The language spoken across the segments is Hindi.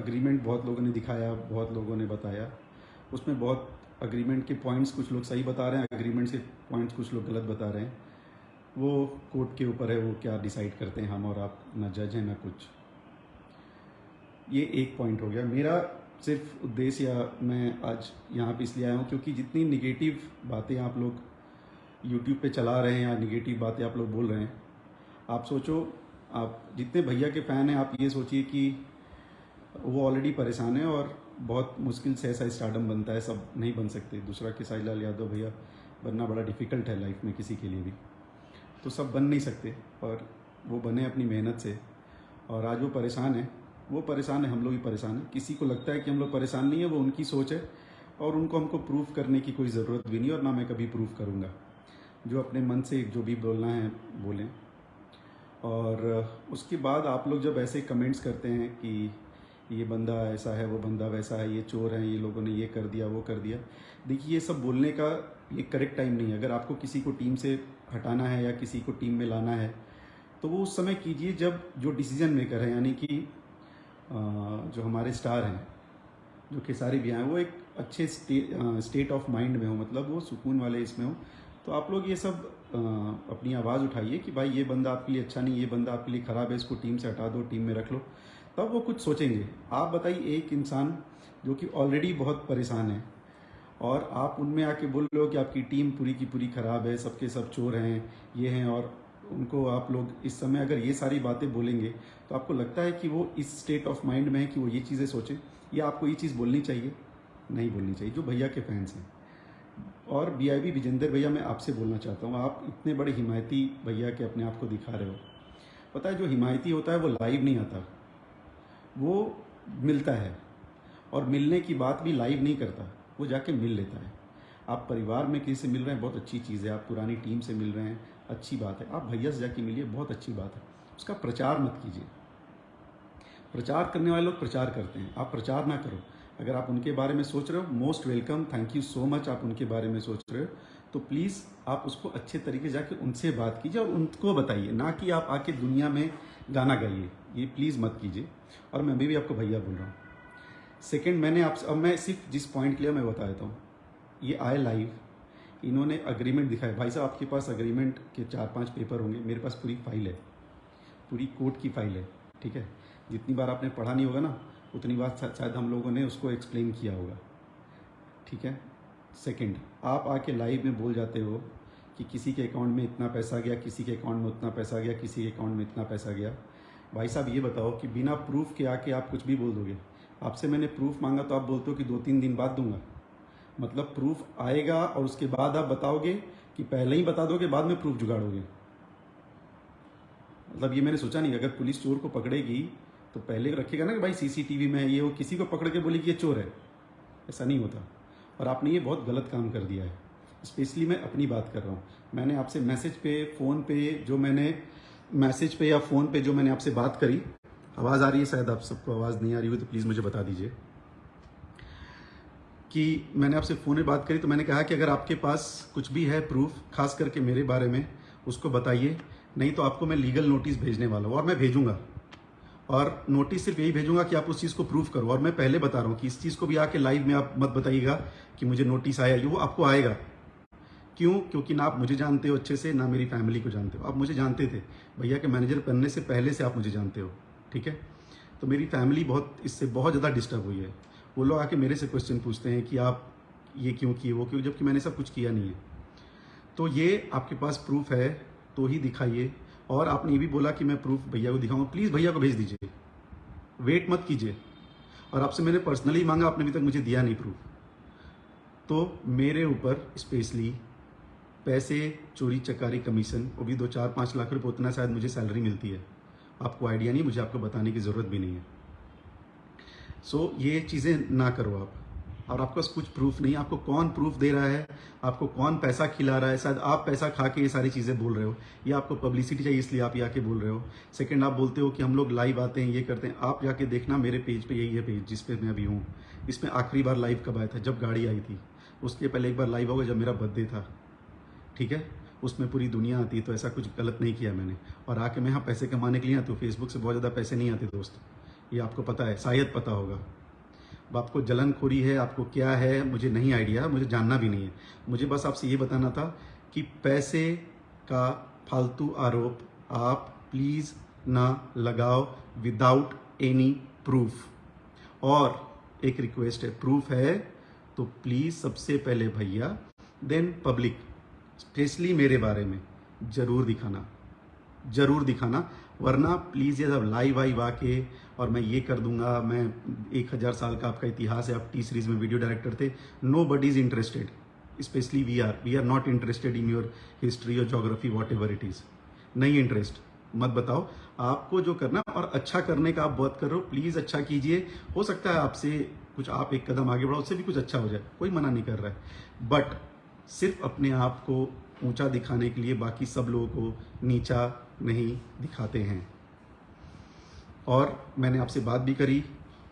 अग्रीमेंट बहुत लोगों ने दिखाया, बहुत लोगों ने बताया, उसमें बहुत अग्रीमेंट के पॉइंट्स कुछ लोग सही बता रहे हैं, अग्रीमेंट्स के पॉइंट्स कुछ लोग गलत बता रहे हैं। वो कोर्ट के ऊपर है, वो क्या डिसाइड करते हैं, हम और आप ना जज हैं ना कुछ। ये एक पॉइंट हो गया। मेरा सिर्फ उद्देश्य, या मैं आज यहाँ पे इसलिए आया हूँ क्योंकि जितनी निगेटिव बातें आप लोग यूट्यूब पे चला रहे हैं या निगेटिव बातें आप लोग बोल रहे हैं, आप सोचो, आप जितने भैया के फ़ैन हैं, आप ये सोचिए कि वो ऑलरेडी परेशान है और बहुत मुश्किल से ऐसा स्टारडम बनता है, सब नहीं बन सकते। दूसरा खेसारी लाल यादव भैया बनना बड़ा डिफ़िकल्ट है लाइफ में किसी के लिए भी, तो सब बन नहीं सकते, और वो बने अपनी मेहनत से। और आज वो परेशान है, वो परेशान है, हम लोग भी परेशान हैं। किसी को लगता है कि हम लोग परेशान नहीं है, वो उनकी सोच है, और उनको हमको प्रूफ करने की कोई ज़रूरत भी नहीं, और ना मैं कभी प्रूफ करूँगा। जो अपने मन से जो भी बोलना है बोलें। और उसके बाद आप लोग जब ऐसे कमेंट्स करते हैं कि ये बंदा ऐसा है, वो बंदा वैसा है, ये चोर हैं, ये लोगों ने ये कर दिया, वो कर दिया, देखिए ये सब बोलने का ये करेक्ट टाइम नहीं है। अगर आपको किसी को टीम से हटाना है या किसी को टीम में लाना है, तो वो उस समय कीजिए जब जो डिसीजन मेकर है, यानी कि जो हमारे स्टार हैं, जो खेसारी भी हैं, वो एक अच्छे स्टेट ऑफ माइंड में हो, मतलब वो सुकून वाले इसमें हो। तो आप लोग ये सब अपनी आवाज़ उठाइए कि भाई ये बंदा आपके लिए अच्छा नहीं, ये बंदा आपके लिए ख़राब है, इसको टीम से हटा दो, टीम में रख लो, तब वो कुछ सोचेंगे। आप बताइए, एक इंसान जो कि ऑलरेडी बहुत परेशान है, और आप उनमें आके बोल रहे हो कि आपकी टीम पूरी की पूरी ख़राब है, सबके सब चोर हैं, ये हैं, और उनको आप लोग इस समय अगर ये सारी बातें बोलेंगे, तो आपको लगता है कि वो इस स्टेट ऑफ माइंड में है कि वो ये चीज़ें सोचें, या आपको ये चीज़ बोलनी चाहिए? नहीं बोलनी चाहिए। जो भैया के फैंस हैं, और BIB विजेंद्र भैया, मैं आपसे बोलना चाहता हूँ, आप इतने बड़े हिमायती भैया के अपने आप को दिखा रहे हो। पता है, जो हिमायती होता है वो लाइव नहीं आता, वो मिलता है, और मिलने की बात भी लाइव नहीं करता, वो जाके मिल लेता है। आप परिवार में किसी से मिल रहे हैं, बहुत अच्छी चीज़ है। आप पुरानी टीम से मिल रहे हैं, अच्छी बात है। आप भैया से जाके मिलिए, बहुत अच्छी बात है। उसका प्रचार मत कीजिए। प्रचार करने वाले लोग प्रचार करते हैं, आप प्रचार ना करो। अगर आप उनके बारे में सोच रहे हो, most welcome, thank you so much. आप उनके बारे में सोच रहे हो तो प्लीज़ आप उसको अच्छे तरीके से जाके उनसे बात कीजिए और उनको बताइए, ना कि आप आके दुनिया में गाना गाइए। ये प्लीज़ मत कीजिए। और मैं भी आपको भैया बोल रहा हूँ। सेकंड, मैंने आपसे, अब मैं सिर्फ जिस पॉइंट के लिए मैं बता देता हूँ, ये आए लाइव, इन्होंने अग्रीमेंट दिखाया। भाई साहब, आपके पास अग्रीमेंट के 4-5 पेपर होंगे, मेरे पास पूरी फाइल है, पूरी कोर्ट की फाइल है, ठीक है। जितनी बार आपने पढ़ा नहीं होगा ना, उतनी बार शायद हम लोगों ने उसको एक्सप्लेन किया होगा, ठीक है। सेकंड, आप आके लाइव में बोल जाते हो कि किसी के अकाउंट में इतना पैसा गया, किसी के अकाउंट में उतना पैसा गया, किसी के अकाउंट में इतना पैसा गया। भाई साहब, ये बताओ कि बिना प्रूफ के आके आप कुछ भी बोल दोगे? आपसे मैंने प्रूफ मांगा तो आप बोलते हो कि 2-3 दिन बाद दूंगा। मतलब प्रूफ आएगा और उसके बाद आप बताओगे, कि पहले ही बता दोगे, बाद में प्रूफ जुगाड़ोगे? मतलब ये मैंने सोचा नहीं। अगर पुलिस चोर को पकड़ेगी तो पहले रखेगा ना कि भाई CCTV में है ये, वो किसी को पकड़ के बोले कि ये चोर है। ऐसा नहीं होता। और आपने ये बहुत गलत काम कर दिया है। स्पेशली मैं अपनी बात कर रहा हूँ। मैंने आपसे मैसेज पे, फ़ोन पे, जो मैंने मैसेज पे या फ़ोन पे जो मैंने आपसे बात करी, आवाज़ आ रही है? शायद आप सबको आवाज़ नहीं आ रही हो तो प्लीज़ मुझे बता दीजिए। कि मैंने आपसे फ़ोन में बात करी तो मैंने कहा कि अगर आपके पास कुछ भी है प्रूफ, खास करके मेरे बारे में, उसको बताइए, नहीं तो आपको मैं लीगल नोटिस भेजने वाला हूँ। और मैं भेजूंगा, और नोटिस सिर्फ यही भेजूंगा कि आप उस चीज़ को प्रूफ करो। और मैं पहले बता रहा हूँ कि इस चीज़ को भी आके लाइव में आप मत बताइएगा कि मुझे नोटिस आया, ये वो आपको आएगा। क्यों? क्योंकि ना आप मुझे जानते हो अच्छे से, ना मेरी फैमिली को जानते हो। आप मुझे जानते थे, भैया के मैनेजर बनने से पहले से आप मुझे जानते हो, ठीक है। तो मेरी फैमिली इससे बहुत ज़्यादा डिस्टर्ब हुई है। वो लोग आके मेरे से क्वेश्चन पूछते हैं कि आप ये क्यों किए, वो क्यों, जबकि मैंने सब कुछ किया नहीं है। तो ये आपके पास प्रूफ है तो ही दिखाइए। और आपने ये भी बोला कि मैं प्रूफ भैया को दिखाऊंगा, प्लीज़ भैया को भेज दीजिए, वेट मत कीजिए। और आपसे मैंने पर्सनली मांगा, आपने अभी तक मुझे दिया नहीं प्रूफ। तो मेरे ऊपर स्पेशली पैसे, चोरी चकारी, कमीशन, वो भी 2-4-5 लाख रुपये, उतना शायद मुझे सैलरी मिलती है। आपको आइडिया नहीं, मुझे आपको बताने की ज़रूरत भी नहीं है। सो ये चीज़ें ना करो आप। और आपके पास कुछ प्रूफ नहीं, आपको कौन प्रूफ दे रहा है, आपको कौन पैसा खिला रहा है, शायद आप पैसा खा के ये सारी चीज़ें बोल रहे हो, या आपको पब्लिसिटी चाहिए इसलिए आप ये आके बोल रहे हो। सेकंड, आप बोलते हो कि हम लोग लाइव आते हैं, ये करते हैं। आप जाके देखना मेरे पेज पे, यही है पेज जिस पे मैं अभी हूँ। इसमें आखिरी बार लाइव कब आया था? जब गाड़ी आई थी। उसके पहले एक बार लाइव होगा जब मेरा बर्थडे था, ठीक है। उसमें पूरी दुनिया आती है, तो ऐसा कुछ गलत नहीं किया मैंने। और आके मैं यहाँ पैसे कमाने के लिए आती हूँ, फेसबुक से बहुत ज़्यादा पैसे नहीं आते दोस्त। ये आपको पता है, शायद पता होगा। अब आपको जलनखोरी है, आपको क्या है मुझे नहीं आइडिया, मुझे जानना भी नहीं है। मुझे बस आपसे ये बताना था कि पैसे का फालतू आरोप आप प्लीज़ ना लगाओ विदाउट एनी प्रूफ। और एक रिक्वेस्ट है, प्रूफ है तो प्लीज़ सबसे पहले भैया, देन पब्लिक, स्पेशली मेरे बारे में ज़रूर दिखाना, वरना प्लीज़ ये सब लाइव वाइव आके और मैं ये कर दूंगा, मैं 1000 साल का आपका इतिहास है, आप टी सीरीज में वीडियो डायरेक्टर थे, nobody is interested, specially we are not interested in your history और geography, whatever it is. नहीं इंटरेस्ट मत बताओ, आपको जो करना और अच्छा करने का आप बहुत कर रहे हो, प्लीज़ अच्छा कीजिए। हो सकता है आपसे कुछ, आप एक कदम आगे बढ़ो, उससे भी कुछ अच्छा हो जाए, कोई मना नहीं कर रहा है, बट सिर्फ अपने आप को ऊंचा दिखाने के लिए बाकी सब लोगों को नीचा नहीं दिखाते हैं। और मैंने आपसे बात भी करी,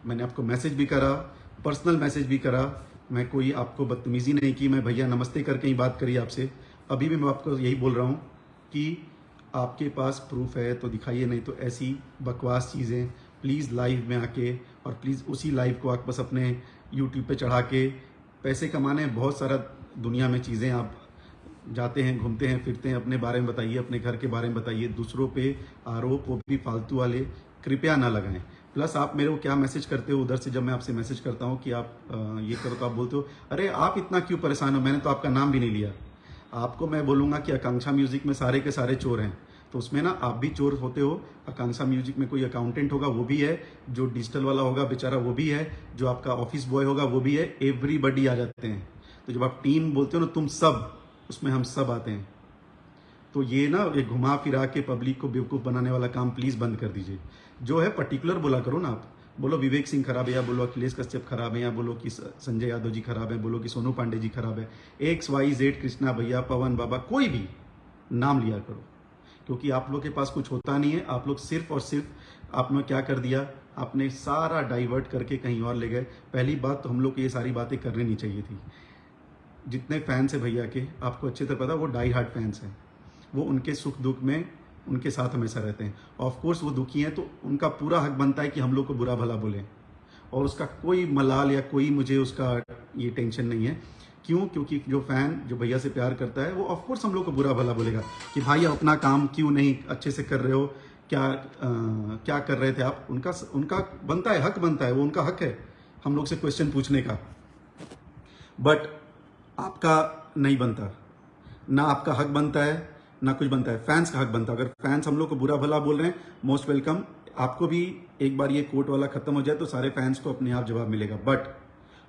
मैंने आपको मैसेज भी करा, पर्सनल मैसेज भी करा, मैं कोई आपको बदतमीज़ी नहीं की, मैं भैया नमस्ते करके ही बात करी आपसे। अभी भी मैं आपको यही बोल रहा हूँ कि आपके पास प्रूफ है तो दिखाइए, नहीं तो ऐसी बकवास चीज़ें प्लीज़ लाइव में आके, और प्लीज़ उसी लाइव को आप बस अपने यूट्यूब पे चढ़ा के पैसे कमाने, बहुत सारा दुनिया में चीज़ें, आप जाते हैं, घूमते हैं, फिरते हैं, अपने बारे में बताइए, अपने घर के बारे में बताइए, दूसरों पे आरोप वो भी फालतू वाले कृपया ना लगाएं। प्लस आप मेरे को क्या मैसेज करते हो उधर से, जब मैं आपसे मैसेज करता हूँ कि आप ये करो, तो आप बोलते हो अरे आप इतना क्यों परेशान हो, मैंने तो आपका नाम भी नहीं लिया। आपको मैं बोलूँगा कि आकांक्षा म्यूजिक में सारे के सारे चोर हैं, तो उसमें ना आप भी चोर होते हो। आकांक्षा म्यूजिक में कोई अकाउंटेंट होगा वो भी है, जो डिजिटल वाला होगा बेचारा वो भी है, जो आपका ऑफिस बॉय होगा वो भी है, एवरीबडी आ जाते हैं। तो जब आप टीम बोलते हो ना तुम सब, उसमें हम सब आते हैं। तो ये ना ये घुमा फिरा के पब्लिक को बेवकूफ़ बनाने वाला काम प्लीज़ बंद कर दीजिए। जो है पर्टिकुलर बोला करो ना, आप बोलो विवेक सिंह खराब है, या बोलो अखिलेश कश्यप खराब है, या बोलो कि संजय यादव जी खराब है, बोलो कि सोनू पांडे जी खराब है, XYZ कृष्णा भैया, पवन बाबा, कोई भी नाम लिया करो, क्योंकि आप लोग के पास कुछ होता नहीं है। आप लोग सिर्फ और सिर्फ आपने क्या कर दिया, आपने सारा डाइवर्ट करके कहीं और ले गए। पहली बात तो हम लोग को ये सारी बातें करनी नहीं चाहिए थी। जितने फैंस हैं भैया के, आपको अच्छे तरह पता, वो डाई हार्ड फैंस हैं, वो उनके सुख दुख में उनके साथ हमेशा रहते हैं। ऑफ कोर्स वो दुखी हैं तो उनका पूरा हक बनता है कि हम लोग को बुरा भला बोलें, और उसका कोई मलाल या कोई मुझे उसका ये टेंशन नहीं है। क्यों? क्योंकि जो फैन जो भैया से प्यार करता है वो ऑफ कोर्स हम लोग को बुरा भला बोलेगा कि भाई अपना काम क्यों नहीं अच्छे से कर रहे हो, क्या कर रहे थे आप। उनका बनता है, हक बनता है, वो उनका हक है हम लोग से क्वेश्चन पूछने का, बट आपका नहीं बनता, ना आपका हक बनता है ना कुछ बनता है, फैंस का हक बनता है। अगर फैंस हम लोग को बुरा भला बोल रहे हैं, मोस्ट वेलकम। आपको भी एक बार ये कोर्ट वाला खत्म हो जाए तो सारे फैंस को अपने आप जवाब मिलेगा, बट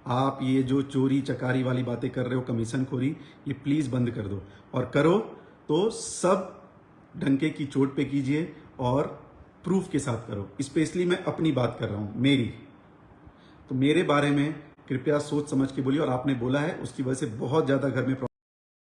आप ये जो चोरी चकारी वाली बातें कर रहे हो, कमीशन खोरी, ये प्लीज बंद कर दो, और करो तो सब डंके की चोट पे कीजिए और प्रूफ के साथ करो। स्पेशली मैं अपनी बात कर रहा हूं, मेरी, तो मेरे बारे में कृपया सोच समझ के बोलिए। और आपने बोला है उसकी वजह से बहुत ज्यादा घर में